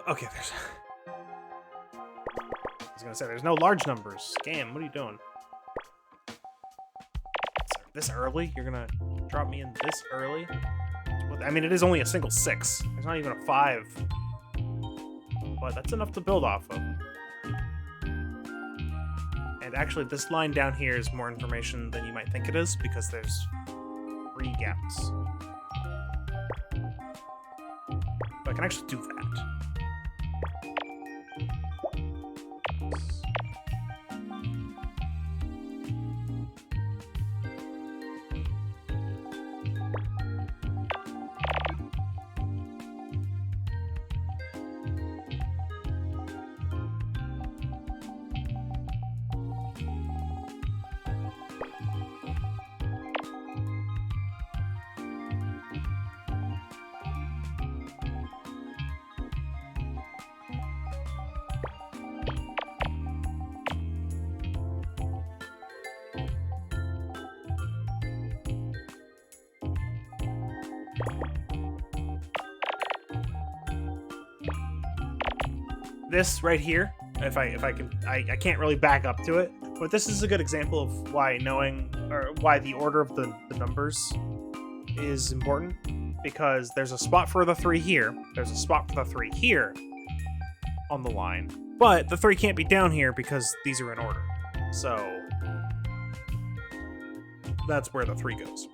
Okay, there's... I was gonna say, there's no large numbers. Scam, what are you doing? This early? You're gonna drop me in this early? I mean, it is only a single 6. There's not even a 5. But that's enough to build off of. And actually, this line down here is more information than you might think it is, because there's 3 gaps. But I can actually do that. This right here, if I can, I can't really back up to it, but this is a good example of why knowing, or why the order of the numbers is important, because there's a spot for the 3 here, there's a spot for the 3 here on the line, but the 3 can't be down here because these are in order. So that's where the 3 goes.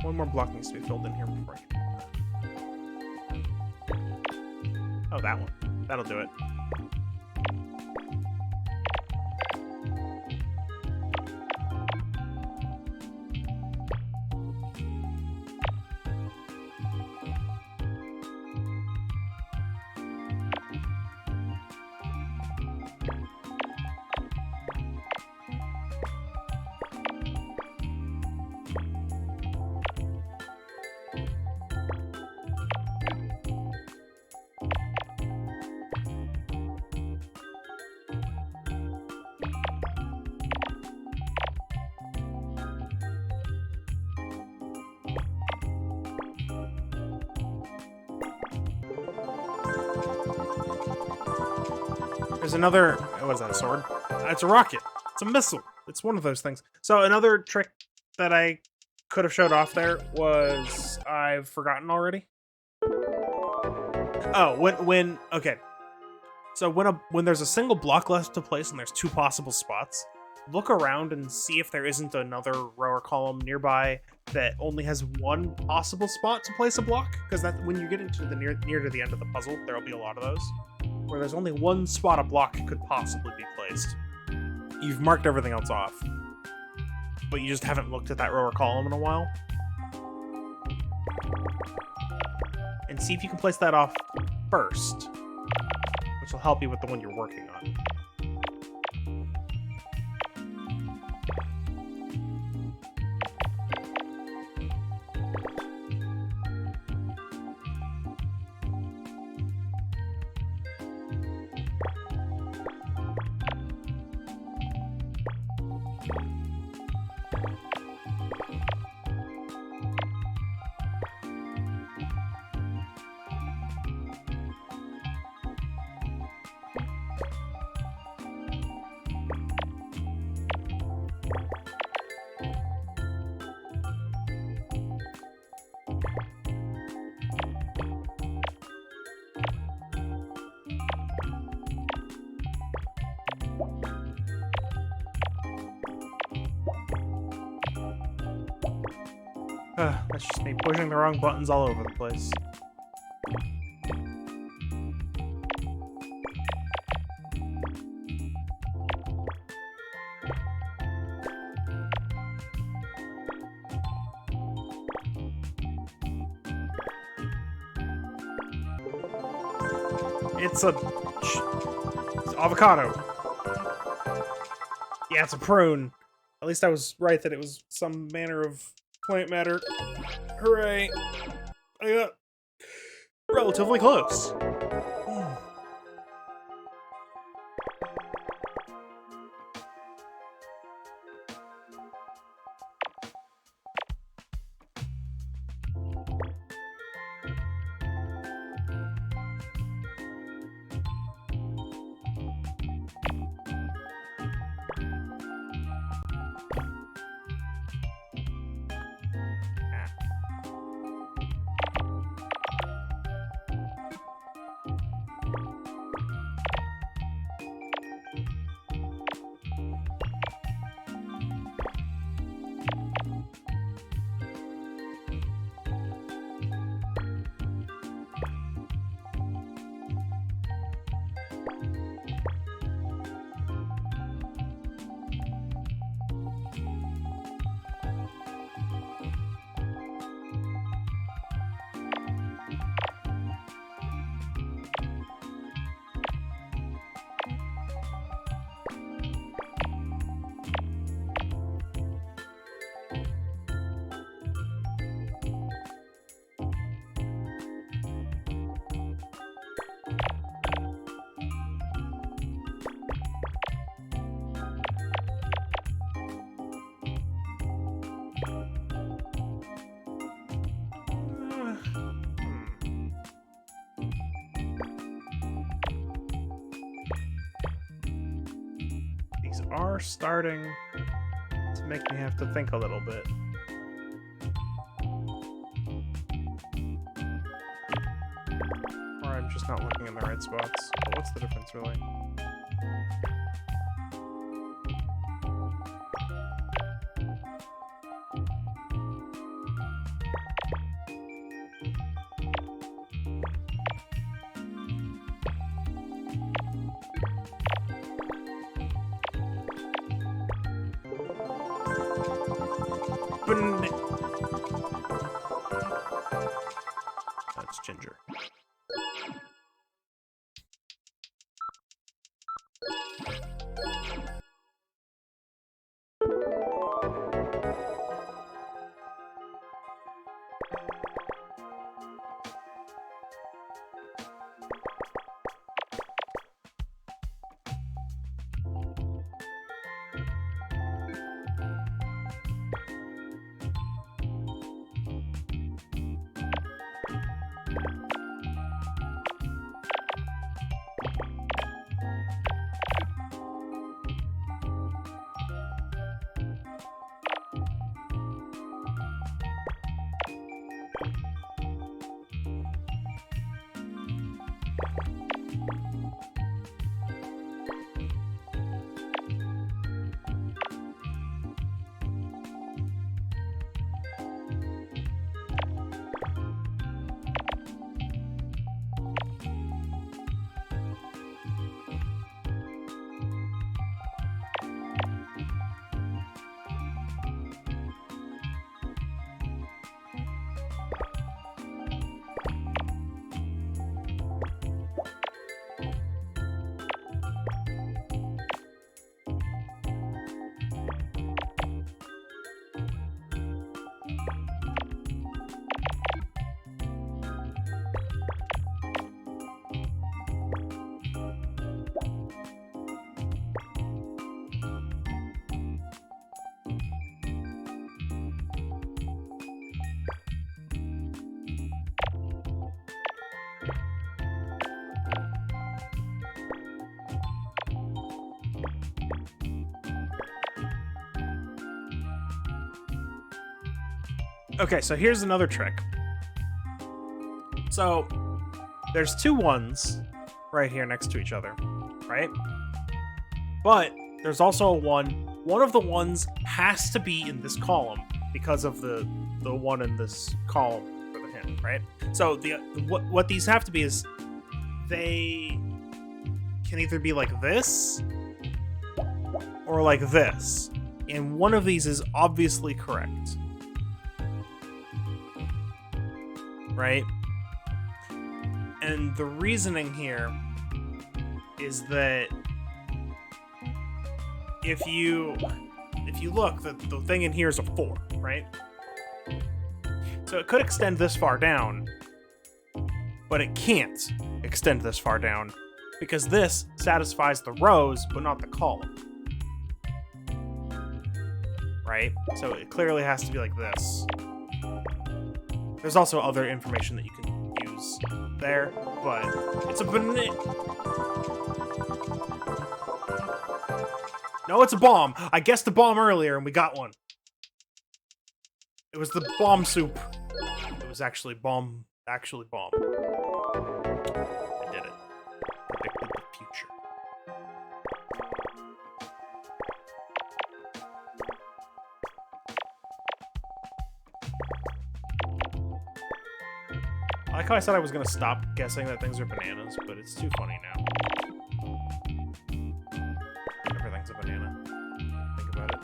One more block needs to be filled in here before I can... Oh, that one. That'll do it. There's another... What is that, a sword? It's a rocket. It's a missile. It's one of those things. So another trick that I could have showed off there was... I've forgotten already. Oh, okay. So when there's a single block left to place and there's 2 possible spots, look around and see if there isn't another row or column nearby that only has 1 possible spot to place a block. Because that when you get into the near to the end of the puzzle, there'll be a lot of those. Where there's only 1 spot a block could possibly be placed. You've marked everything else off, but you just haven't looked at that row or column in a while. And see if you can place that off first, which will help you with the one you're working on. That's just me pushing the wrong buttons all over the place. It's avocado. Yeah, it's a prune. At least I was right that it was some manner of plant matter. Hooray! I got relatively close. These are starting to make me have to think a little bit. Or I'm just not looking in the right spots. But what's the difference, really? That's ginger. Okay, so here's another trick. So there's two ones right here next to each other, right? But there's also a one. One of the ones has to be in this column because of the one in this column for the hint, right? So what these have to be is they can either be like this or like this, and one of these is obviously correct. Right? And the reasoning here is that if you look, the thing in here is a 4, right? So it could extend this far down, but it can't extend this far down because this satisfies the rows but not the column. Right? So it clearly has to be like this. There's also other information that you can use there, but it's a No, it's a bomb. I guessed the bomb earlier and we got one. It was the bomb soup. It was actually bomb. Actually bomb. I did it. Predicted the future. I like how I said I was gonna stop guessing that things are bananas, but it's too funny now. Everything's a banana. Think about it.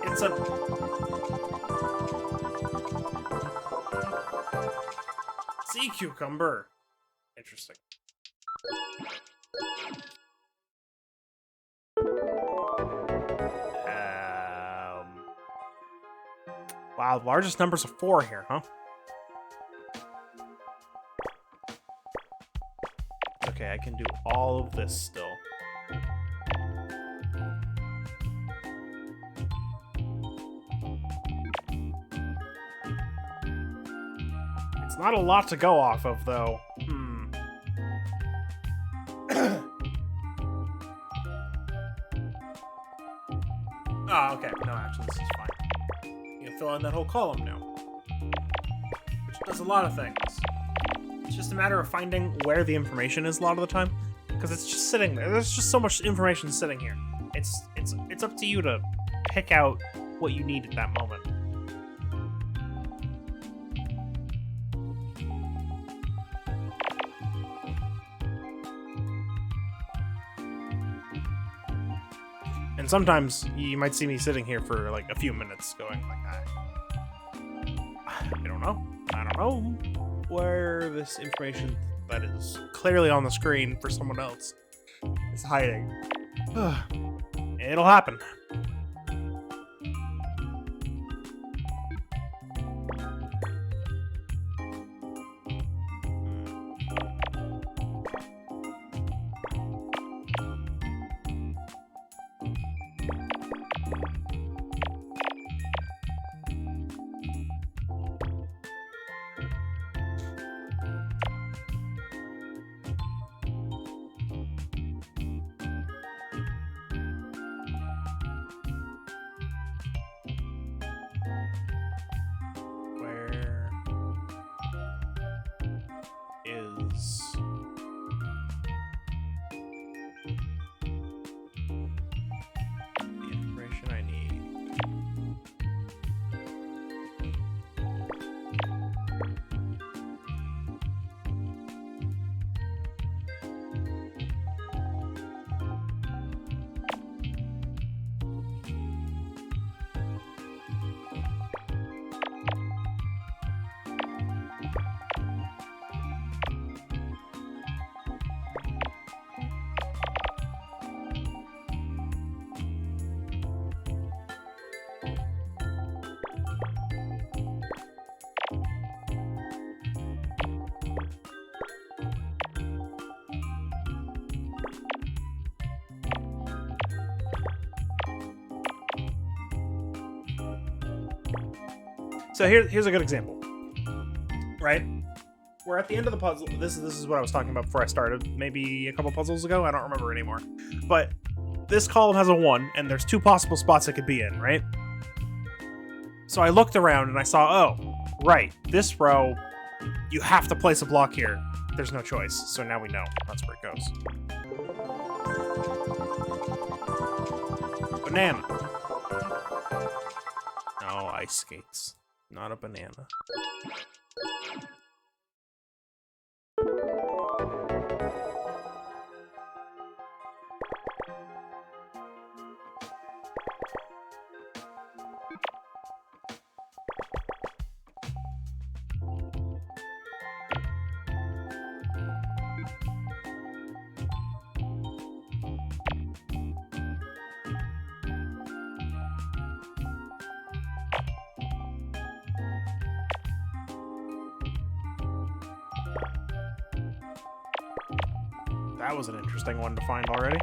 It's a... sea cucumber. Interesting. Wow, the largest numbers of 4 here, huh? Okay, I can do all of this still. It's not a lot to go off of, though. Oh, okay. No, actually, this is fine. You can fill in that whole column now. Which does a lot of things. It's just a matter of finding where the information is a lot of the time. Because it's just sitting there. There's just so much information sitting here. It's up to you to pick out what you need at that moment. And sometimes you might see me sitting here for like a few minutes going like, I don't know. I don't know where this information that is clearly on the screen for someone else is hiding. It'll happen. The information I need. So here's a good example, right? We're at the end of the puzzle. This is what I was talking about before I started, maybe a couple puzzles ago. I don't remember anymore. But this column has a 1, and there's 2 possible spots it could be in, right? So I looked around and I saw, oh, right, this row, you have to place a block here. there's no choice. So now we know that's where it goes. Banana. No, ice skates. Not a banana. That was an interesting one to find already.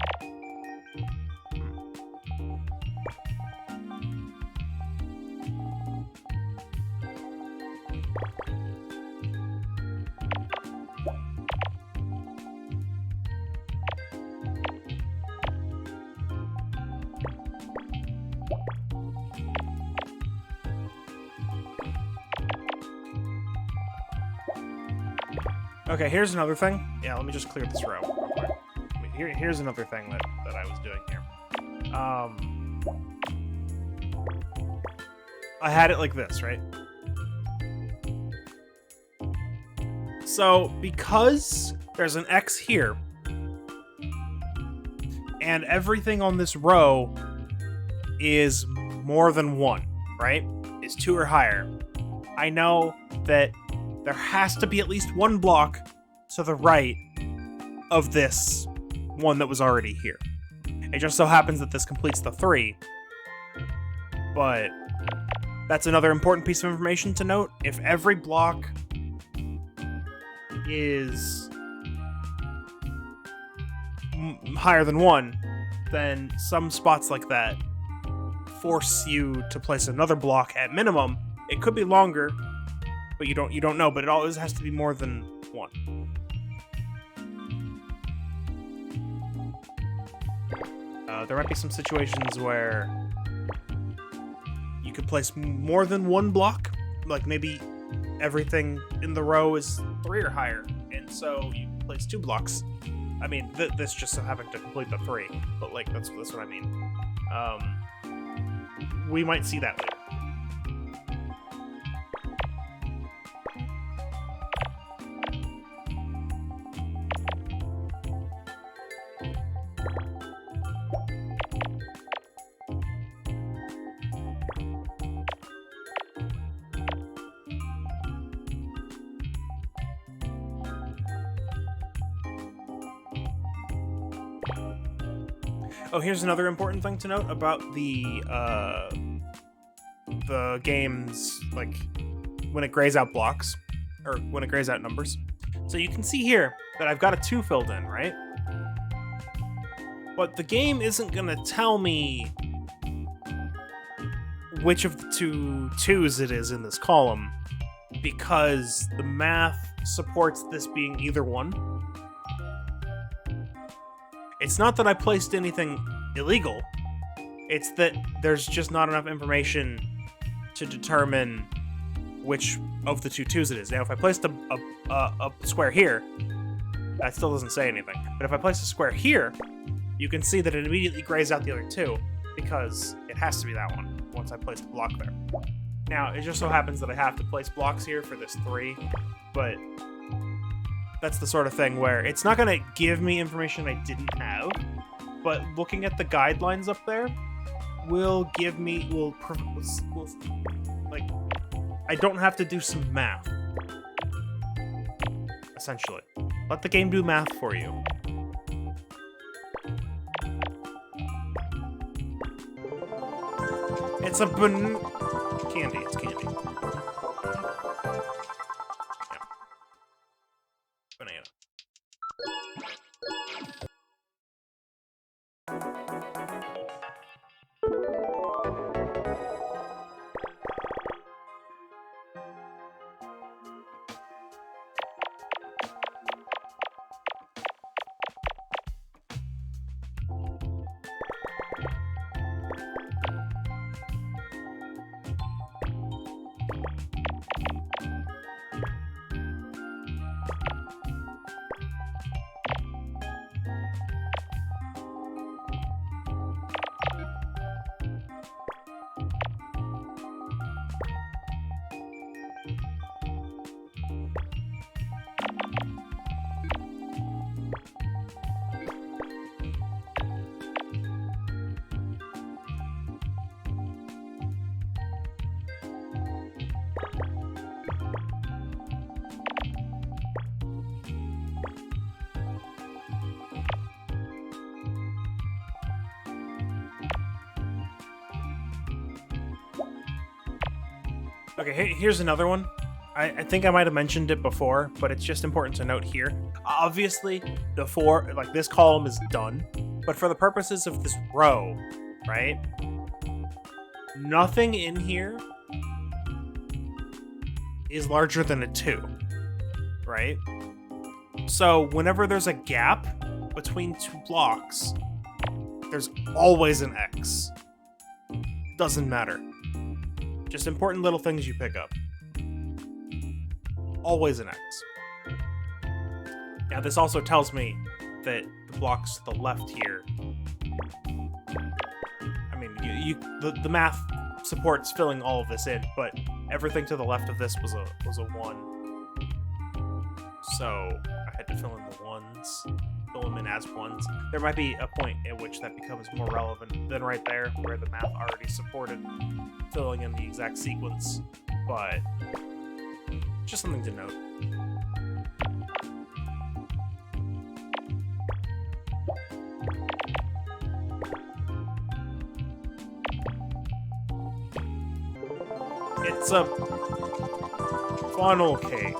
Okay, here's another thing. Yeah, let me just clear this row real quick. Here's another thing that I was doing here. I had it like this, right? So, because there's an X here, and everything on this row is more than 1, right? Is 2 or higher. I know that there has to be at least 1 block to the right of this one that was already here. It just so happens that this completes the 3, but that's another important piece of information to note. If every block is higher than 1, then some spots like that force you to place another block at minimum. It could be longer, but you don't know, but it always has to be more than 1. There might be some situations where you could place more than 1 block, like maybe everything in the row is 3 or higher, and so you place 2 blocks. I mean, this just so happened to complete the 3, but like that's what I mean. We might see that later. Oh, here's another important thing to note about the game's, like, when it grays out blocks, or when it grays out numbers. So you can see here that I've got a 2 filled in, right? But the game isn't gonna tell me which of the 2 2s it is in this column, because the math supports this being either one. It's not that I placed anything illegal, it's that there's just not enough information to determine which of the 2 2s it is. Now, if I placed a square here, that still doesn't say anything. But if I place a square here, you can see that it immediately grays out the other 2, because it has to be that one once I placed a block there. Now, it just so happens that I have to place blocks here for this 3, but that's the sort of thing where it's not going to give me information I didn't have, but looking at the guidelines up there will give me, like, I don't have to do some math, essentially. Let the game do math for you. It's a candy, it's candy. Banana. Okay, here's another one. I think I might have mentioned it before, but it's just important to note here. Obviously, this column is done, but for the purposes of this row, right? Nothing in here is larger than a 2, right? So whenever there's a gap between 2 blocks, there's always an X. Doesn't matter. Just important little things you pick up. Always an X. Now this also tells me that the blocks to the left here, I mean, the math supports filling all of this in, but everything to the left of this was a 1. So I had to fill in the 1s, fill them in as 1s. There might be a point at which that becomes more relevant than right there, where the math already supported filling in the exact sequence, but just something to note. It's a funnel cake.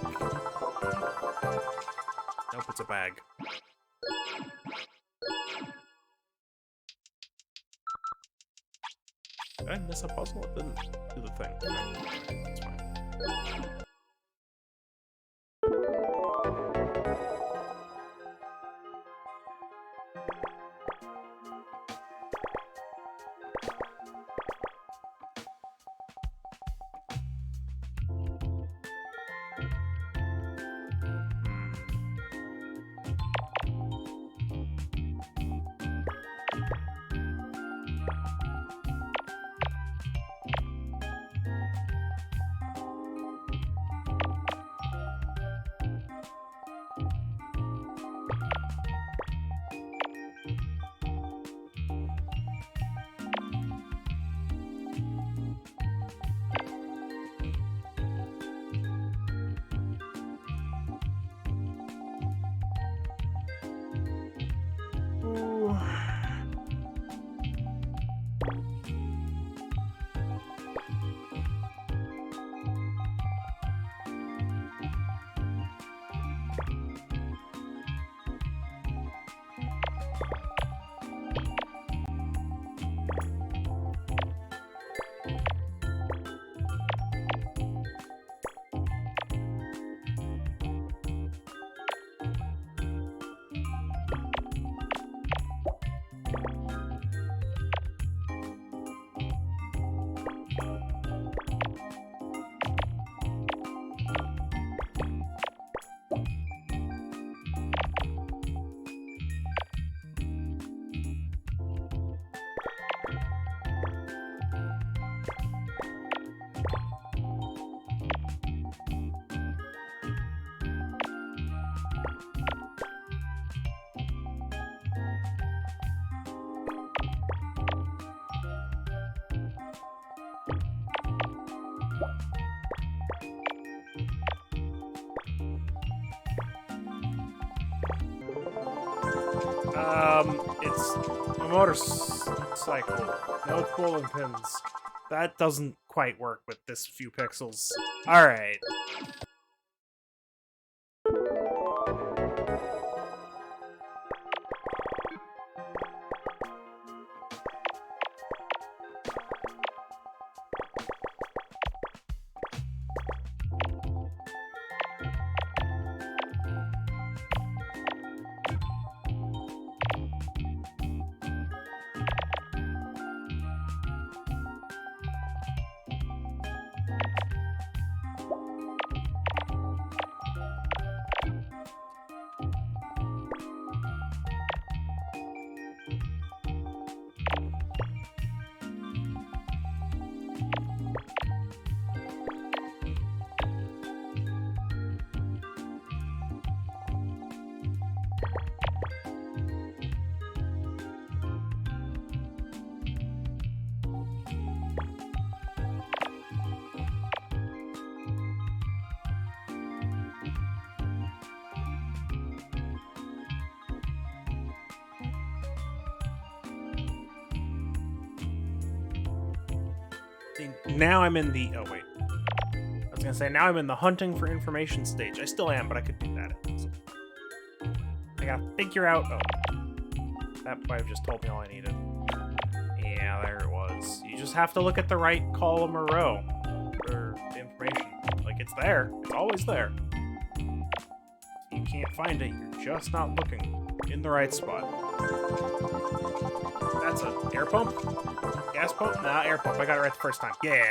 Nope, it's a bag. Did I miss a puzzle? It didn't do the thing. Okay, that's fine. It's a motorcycle. No bowling pins. That doesn't quite work with this few pixels. Alright. See, now I'm in the... Oh, wait. I was gonna say, now I'm in the hunting for information stage. I still am, but I could do that. I gotta figure out... Oh. That might have just told me all I needed. Yeah, there it was. You just have to look at the right column or row for the information. Like, it's there. It's always there. If you can't find it, you're just not looking in the right spot. That's an air pump? Gas pump? Nah, air pump. I got it right the first time. Yeah!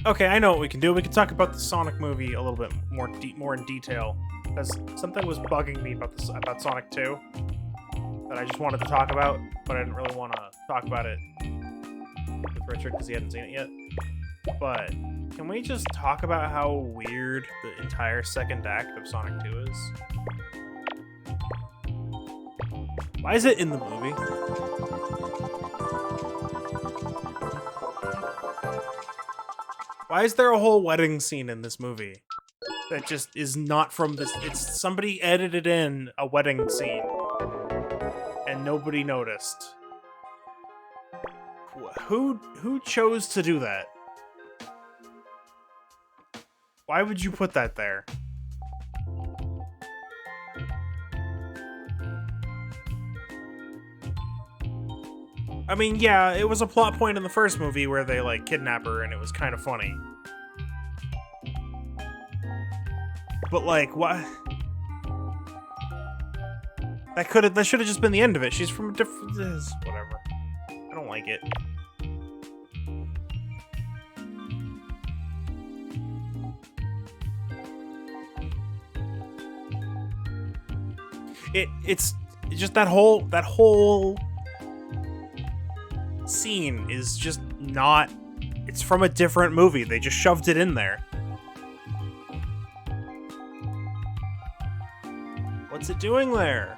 Okay, I know what we can do. We can talk about the Sonic movie a little bit more in detail, because something was bugging me about Sonic 2 that I just wanted to talk about, but I didn't really want to talk about it with Richard because he hadn't seen it yet. But can we just talk about how weird the entire second act of Sonic 2 is? Why is it in the movie? Why is there a whole wedding scene in this movie that just is not from this? It's somebody edited in a wedding scene and nobody noticed. Who chose to do that? Why would you put that there? I mean, yeah, it was a plot point in the first movie where they, like, kidnap her, and it was kind of funny. But, like, what? That should have just been the end of it. She's from a different... Whatever. I don't like it. It's just that whole scene is just not... It's from a different movie. They just shoved it in there. What's it doing there?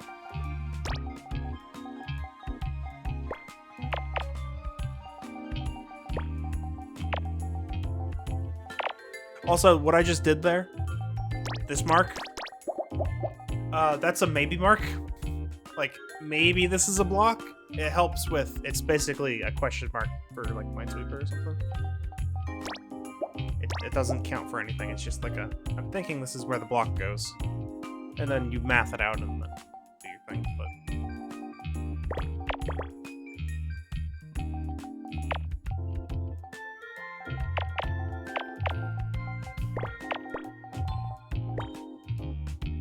Also, what I just did there, this mark, that's a maybe mark. Like, maybe this is a block. It helps with, it's basically a question mark for, like, Minesweeper or something. It doesn't count for anything, it's just like I'm thinking this is where the block goes. And then you math it out and then do your thing,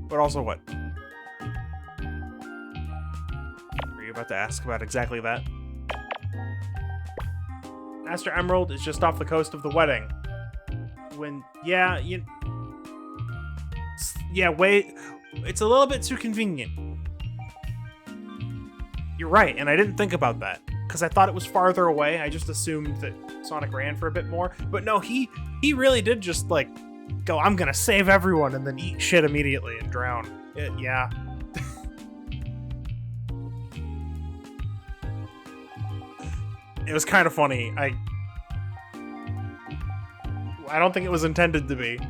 But also what? About to ask about exactly that. Master Emerald is just off the coast of the wedding. When, yeah, wait, it's a little bit too convenient. You're right, and I didn't think about that because I thought it was farther away. I just assumed that Sonic ran for a bit more, but no, he really did just like go, I'm gonna save everyone, and then eat shit immediately and drown. Yeah. It was kind of funny. I don't think it was intended to be.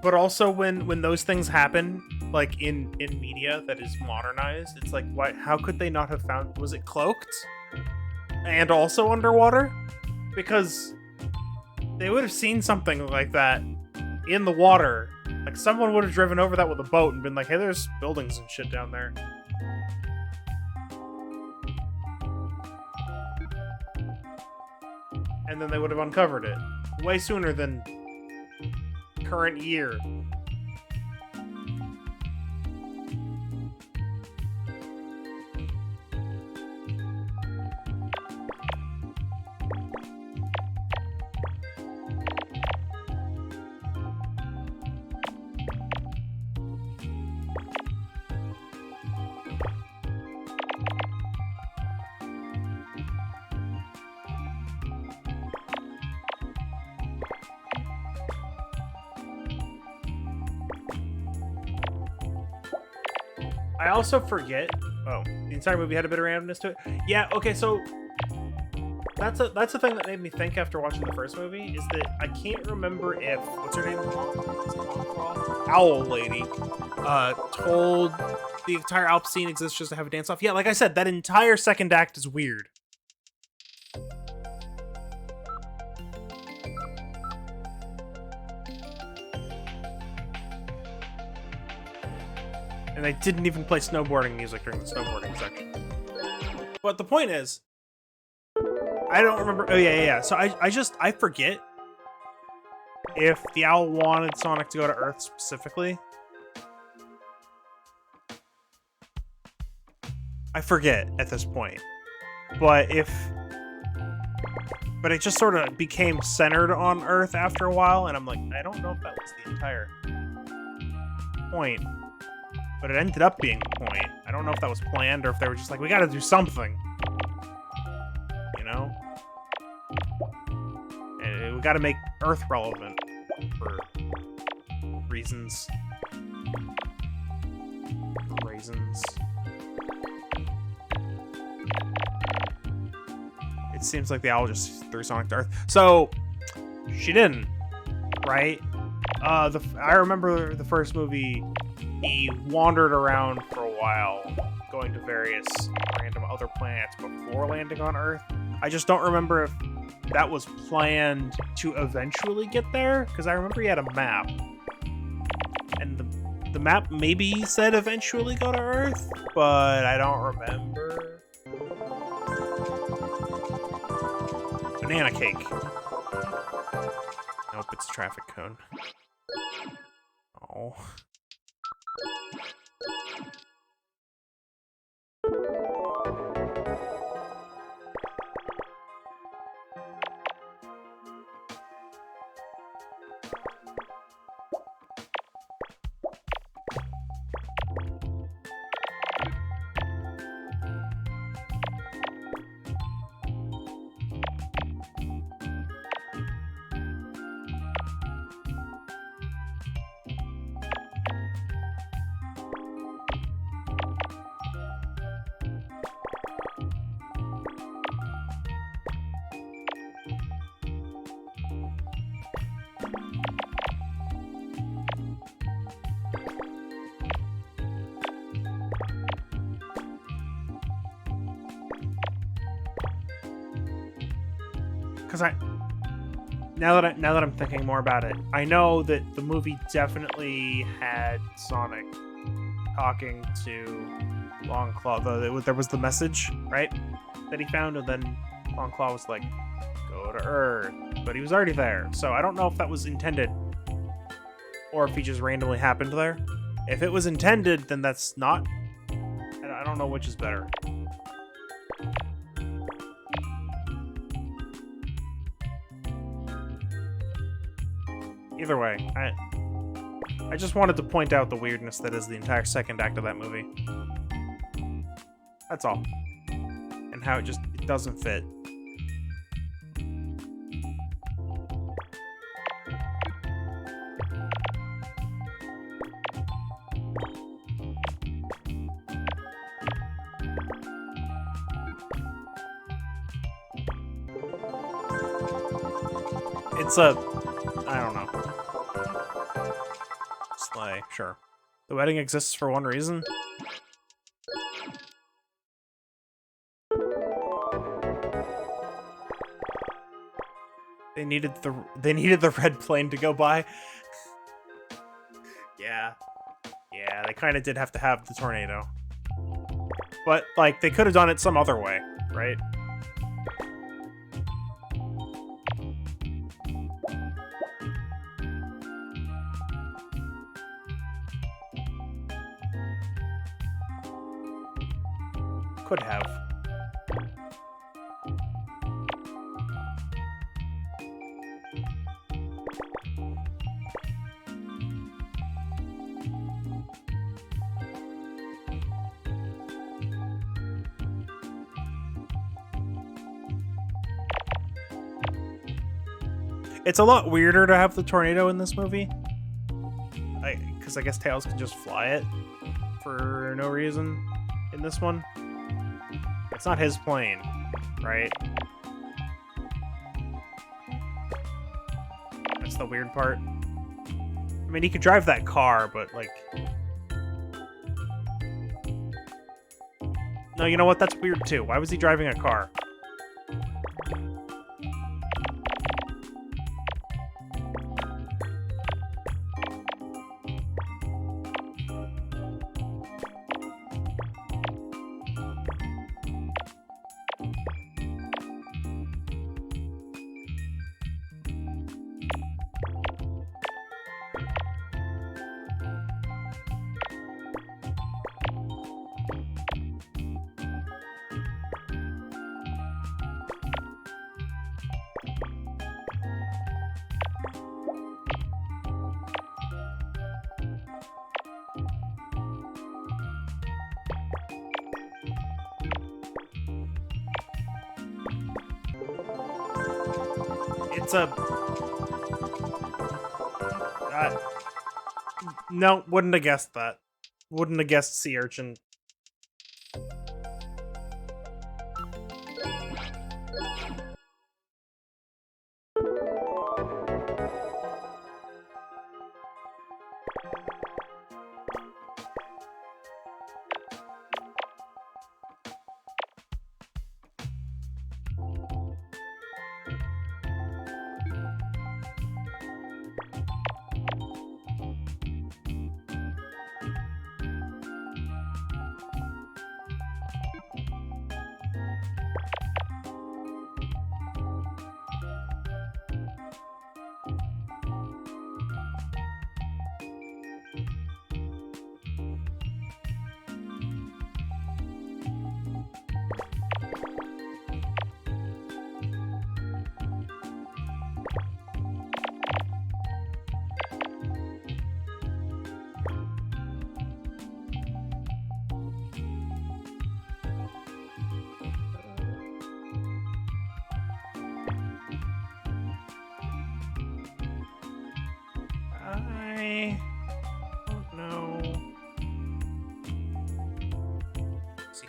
But also when those things happen, like in media that is modernized, it's like, why? How could they not have found? Was it cloaked and also underwater? Because they would have seen something like that in the water. Like someone would have driven over that with a boat and been like, "Hey, there's buildings and shit down there." And then they would have uncovered it way sooner than current year. I also forget. Oh, the entire movie had a bit of randomness to it. Yeah. Okay. So that's a thing that made me think after watching the first movie is that I can't remember if what's her name, Owl Lady, told the entire Alp scene exists just to have a dance off. Yeah, like I said, that entire second act is weird. And they didn't even play snowboarding music during the snowboarding section. But the point is, I don't remember. Oh, yeah. So I forget if the owl wanted Sonic to go to Earth specifically. I forget at this point. But it just sort of became centered on Earth after a while, and I'm like, I don't know if that was the entire point. But it ended up being the point. I don't know if that was planned or if they were just like, we gotta do something. You know? And we gotta make Earth relevant for reasons. It seems like the owl just threw Sonic to Earth. So, she didn't, right? I remember the first movie, he wandered around for a while, going to various random other planets before landing on Earth. I just don't remember if that was planned to eventually get there, because I remember he had a map. And the map maybe said eventually go to Earth, but I don't remember. Banana cake. Nope, it's a traffic cone. Oh. Because now that I'm thinking more about it, I know that the movie definitely had Sonic talking to Longclaw. There was the message, right, that he found, and then Longclaw was like, "Go to Earth," but he was already there. So I don't know if that was intended, or if he just randomly happened there. If it was intended, then that's not. I don't know which is better. Either way, I just wanted to point out the weirdness that is the entire second act of that movie. That's all. And how it doesn't fit. It's I don't know. Sure. The wedding exists for one reason. They needed the red plane to go by. Yeah. Yeah, they kind of did have to have the tornado. But, like, they could have done it some other way, right? Could have. It's a lot weirder to have the tornado in this movie. Because I guess Tails can just fly it for no reason in this one. It's not his plane, right? That's the weird part. I mean, he could drive that car, but, like... No, you know what? That's weird, too. Why was he driving a car? It's a... no, wouldn't have guessed that. Wouldn't have guessed sea urchin. I don't know. See,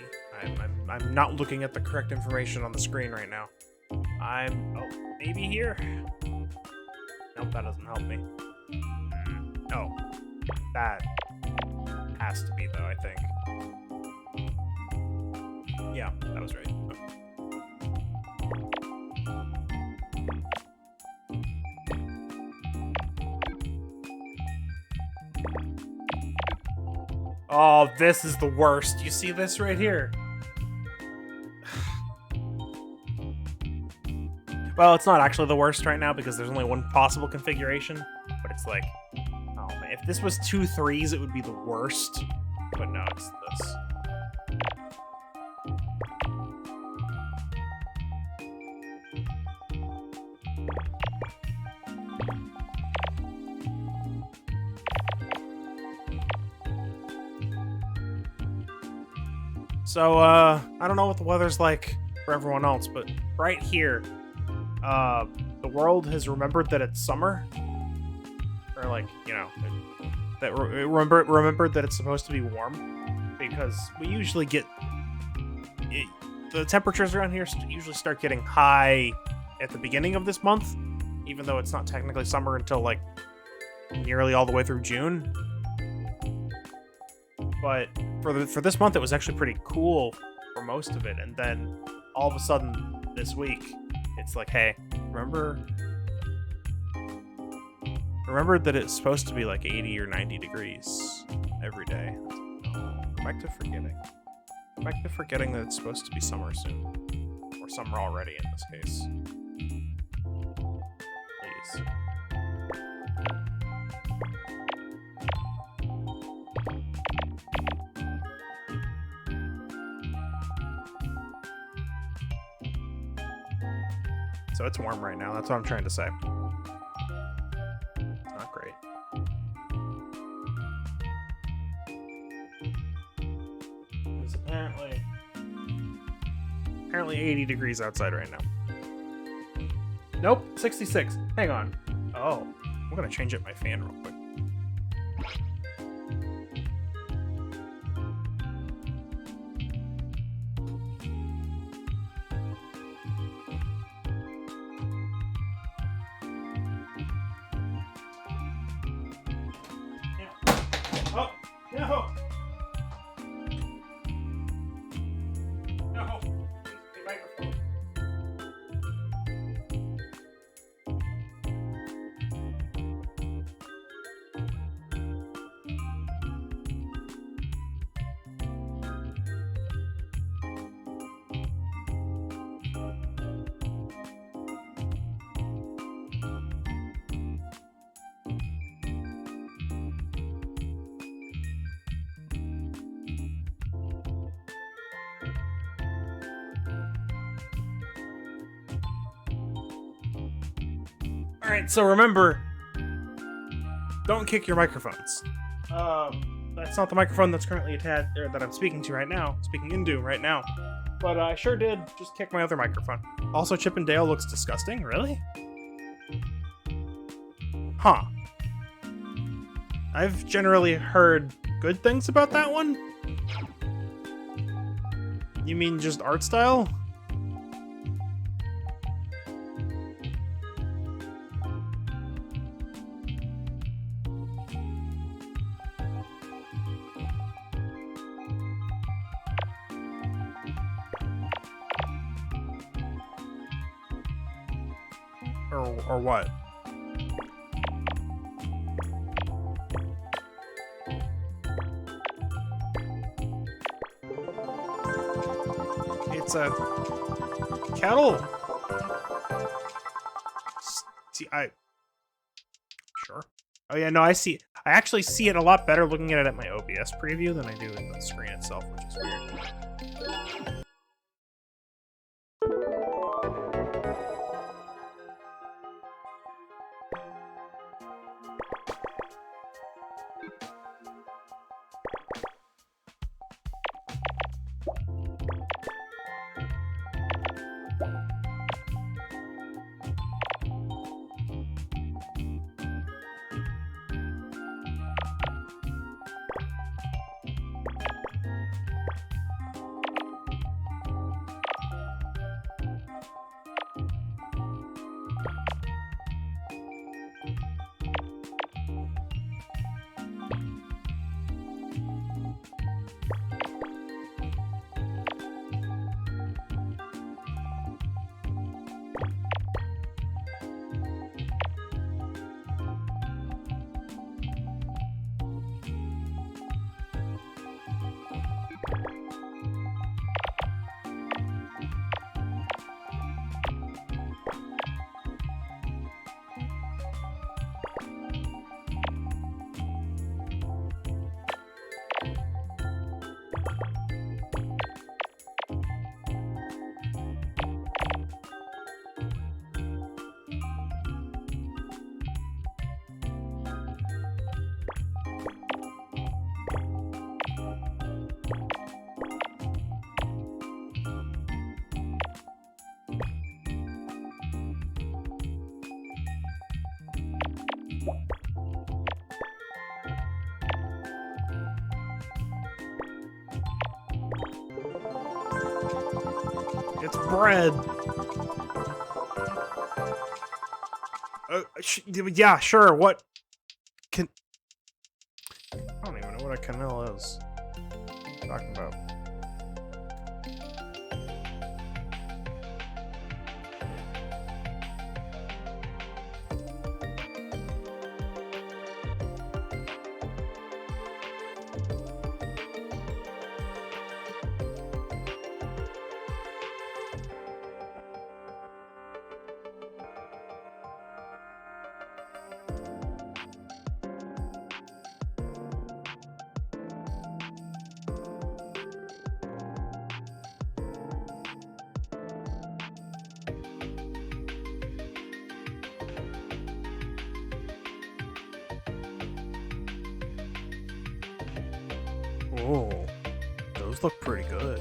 I'm not looking at the correct information on the screen right now. Oh, maybe here. Nope, that doesn't help me. No, that has to be though, I think. Yeah, that was right. Oh, this is the worst. You see this right here? Well, it's not actually the worst right now because there's only one possible configuration, but it's like, oh man, if this was 2 3s, it would be the worst. But no, it's this. So, I don't know what the weather's like for everyone else, but right here, the world has remembered that it's summer. Or, like, you know, remembered that it's supposed to be warm. Because we usually get... the temperatures around here usually start getting high at the beginning of this month, even though it's not technically summer until, like, nearly all the way through June. But for this month, it was actually pretty cool for most of it. And then all of a sudden this week, it's like, hey, remember that it's supposed to be like 80 or 90 degrees every day. Go back to forgetting. Go back to forgetting that it's supposed to be summer soon. Or summer already in this case. Please. So it's warm right now, that's what I'm trying to say. It's not great. It's apparently 80 degrees outside right now. Nope, 66. Hang on. Oh, I'm gonna change up my fan real quick. Oh, no! No! The microphone. Alright, so remember, don't kick your microphones. That's not the microphone that's currently attached, or that I'm speaking into right now. But I sure did just kick my other microphone. Also, Chip and Dale looks disgusting, really? Huh. I've generally heard good things about that one? You mean just art style? Or what? It's a kettle. See, sure. Oh yeah, no, I see. I actually see it a lot better looking at it at my OBS preview than I do in the screen itself, which is weird. It's bread. Yeah, sure. What? I don't even know what a canal is. talking about. Oh, those look pretty good.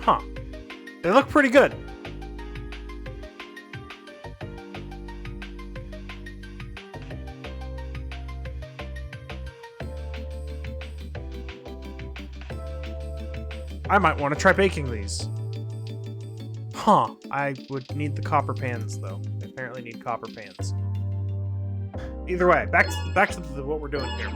Huh. They look pretty good. I might want to try baking these. Huh. I would need the copper pans, though. I apparently need copper pans. Either way, back to what we're doing here.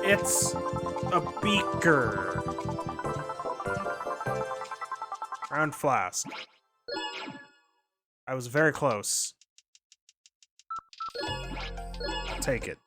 It's a beaker. Round flask. I was very close. I'll take it.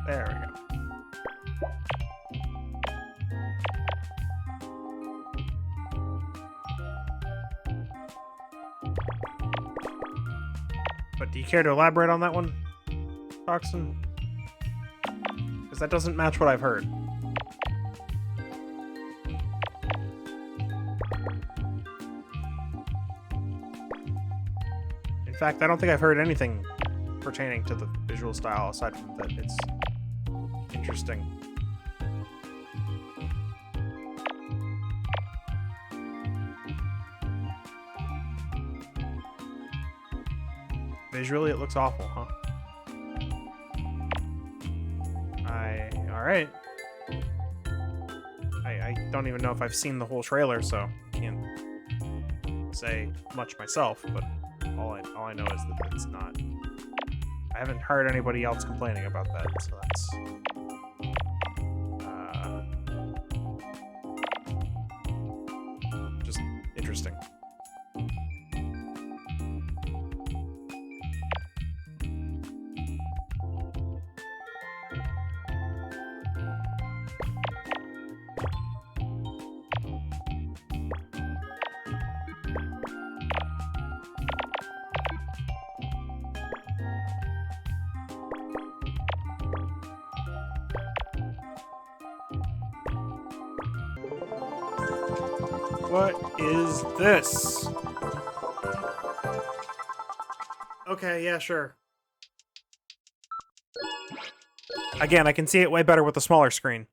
There we go. But do you care to elaborate on that one, Toxin? Because that doesn't match what I've heard. In fact, I don't think I've heard anything pertaining to the visual style, aside from that it's interesting. Visually, it looks awful, huh? Alright. I don't even know if I've seen the whole trailer, so I can't say much myself, but all I know is that it's not. I haven't heard anybody else complaining about that, so that's just interesting. What is this? Okay, yeah, sure. Again, I can see it way better with a smaller screen.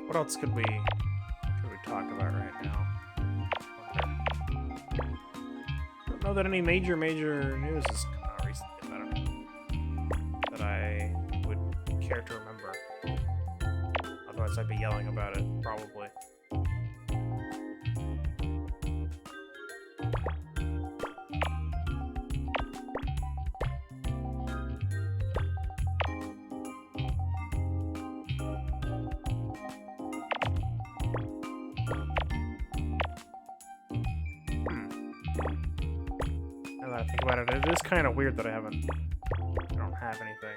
What else could we talk about right now? I don't know that any major news has come out recently that I would care to remember. Otherwise, I'd be yelling about it, probably. Now that I think about it, it is kind of weird that I don't have anything.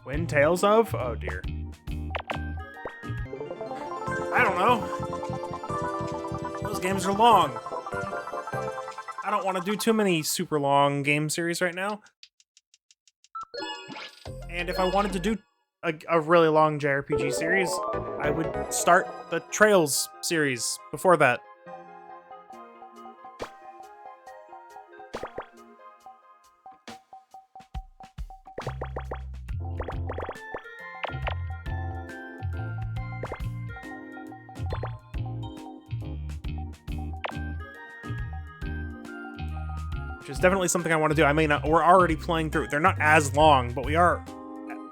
Win Tales of? Oh dear. I don't know. Those games are long. I don't want to do too many super long game series right now. And if I wanted to do a really long JRPG series, I would start the Trails series before that. Which is definitely something I want to do. I mean, we're already playing through. They're not as long, but we are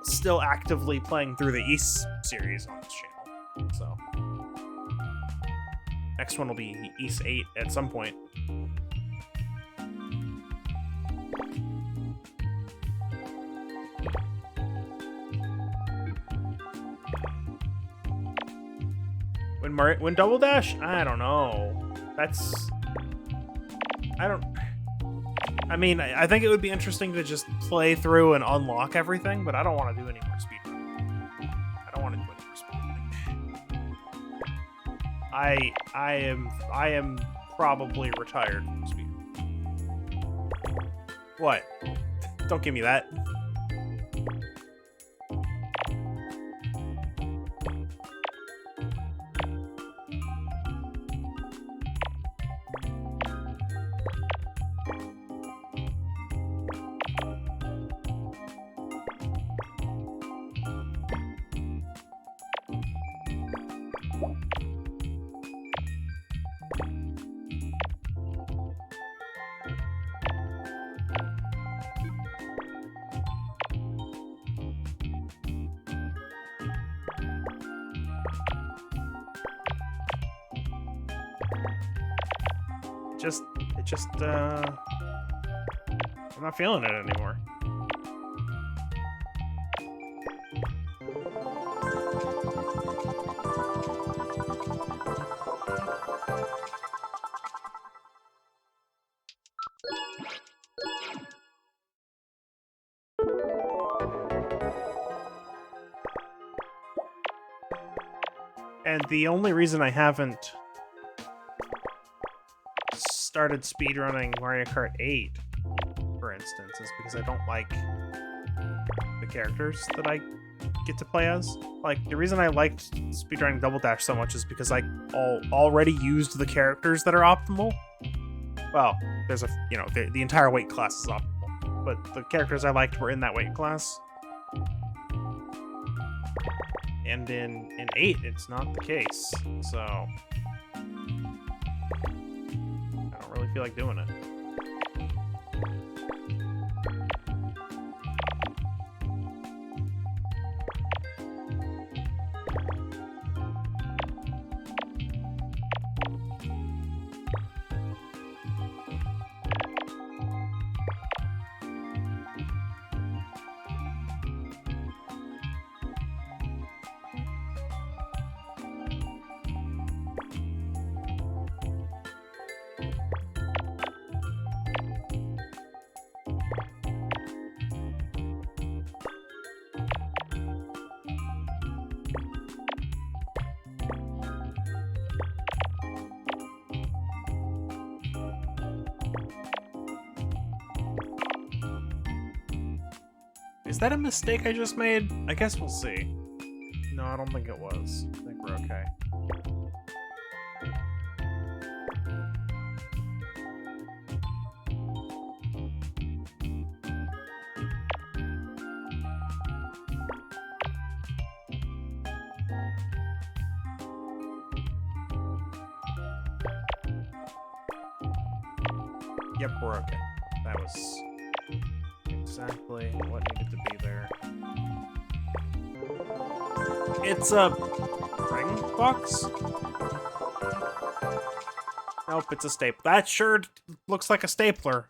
still actively playing through the East series on this channel. So next one will be East 8 at some point. When Double Dash? I don't know. I mean, I think it would be interesting to just play through and unlock everything, but I don't want to do any more speedrunning. I don't want to do any more speedrunning. I am probably retired from speedrunning. What? Don't give me that. I'm not feeling it anymore. And the only reason I haven't started speedrunning Mario Kart 8, for instance, is because I don't like the characters that I get to play as. Like, the reason I liked speedrunning Double Dash so much is because I already used the characters that are optimal. Well, there's the entire weight class is optimal, but the characters I liked were in that weight class. And in 8, it's not the case, so I don't really feel like doing it. Is that a mistake I just made? I guess we'll see. No, I don't think it was. I think we're okay. Yep, we're okay. That was exactly what needed to be there. It's a ring box? Nope, it's a staple. That sure looks like a stapler.